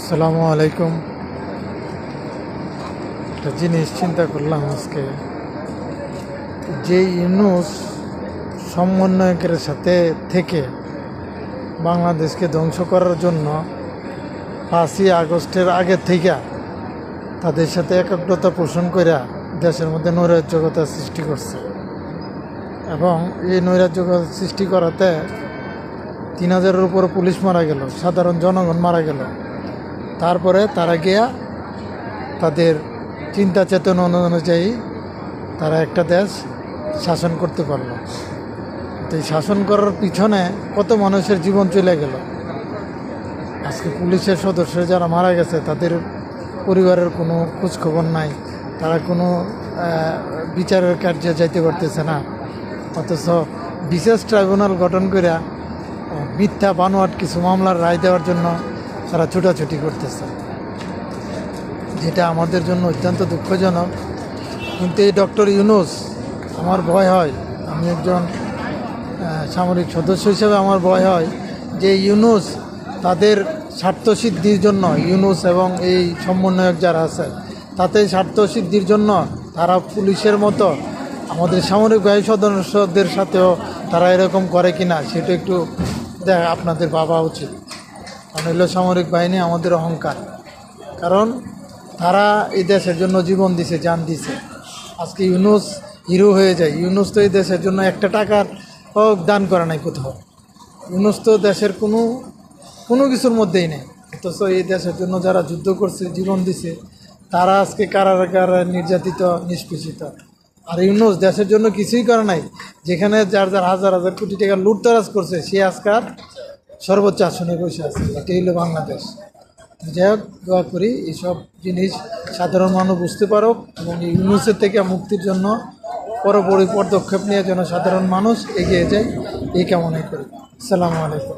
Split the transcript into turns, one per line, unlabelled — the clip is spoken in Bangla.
আসসালামু আলাইকুম। একটা জিনিস চিন্তা করলাম আজকে, যে ইউনূস সমন্বয়কের সাথে থেকে বাংলাদেশকে ধ্বংস করার জন্য 5ই আগস্টের আগে থেকে তাদের সাথে একাগ্রতা পোষণ করে দেশের মধ্যে নৈরাজ্যকতা সৃষ্টি করছে, এবং এই নৈরাজ্যকতা সৃষ্টি করাতে 3000-এর উপর পুলিশ মারা গেল, সাধারণ জনগণ মারা গেল। তারপরে তারা গিয়া তাদের চিন্তা চেতনা অনুযায়ী তারা একটা দেশ শাসন করতে পারলো। তো এই শাসন করার পিছনে কত মানুষের জীবন চলে গেল। আজকে পুলিশের সদস্য যারা মারা গেছে তাদের পরিবারের কোনো খোঁজখবর নাই, তারা কোনো বিচারের কার্যে যাইতে পারতেছে না। অথচ বিশেষ ট্রাইব্যুনাল গঠন করে মিথ্যা বানোয়াট কিছু মামলার রায় দেওয়ার জন্য তারা ছুটাছুটি করতেছে, যেটা আমাদের জন্য অত্যন্ত দুঃখজনক। কিন্তু এই ডক্টর ইউনূস, আমার ভয় হয়, আমি একজন সামরিক সদস্য হিসেবে আমার ভয় হয় যে ইউনূস তাদের স্বার্থসিদ্ধির জন্য, ইউনূস এবং এই সমন্বয়ক যারা আছে তাতে স্বার্থসিদ্ধির জন্য তারা পুলিশের মতো আমাদের সামরিক বাহিনী সদস্যদের সাথেও তারা এরকম করে কিনা সেটা একটু আপনাদের ভাবা উচিত। কারণ হলো সামরিক বাহিনী আমাদের অহংকার, কারণ তারা এই দেশের জন্য জীবন দিছে, জান দিছে। আজকে ইউনূস হিরো হয়ে যায়। ইউনূস তো এই দেশের জন্য একটা টাকার দান করে নাই কোথাও। ইউনূস তো দেশের কোনো কিছুর মধ্যেই নেই। অথচ এই দেশের জন্য যারা যুদ্ধ করছে, জীবন দিছে, তারা আজকে কারাগারে নির্যাতিত, নিষ্পেষিত। আর ইউনূস দেশের জন্য কিছুই করে নাই। যেখানে যার হাজার হাজার কোটি টাকা লুটতরাজ করছে, সে আজকাল সর্বোচ্চ আসনে বসে আছে। এটাই হলো বাংলাদেশ। যাই হোক, দোয়া করি এইসব জিনিস সাধারণ মানুষ বুঝতে পারুক এবং এই ইউনূসের থেকে মুক্তির জন্য পরপরই পদক্ষেপ নিয়ে যেন সাধারণ মানুষ এগিয়ে যায়, এই কামনাই করি। আসসালামু আলাইকুম।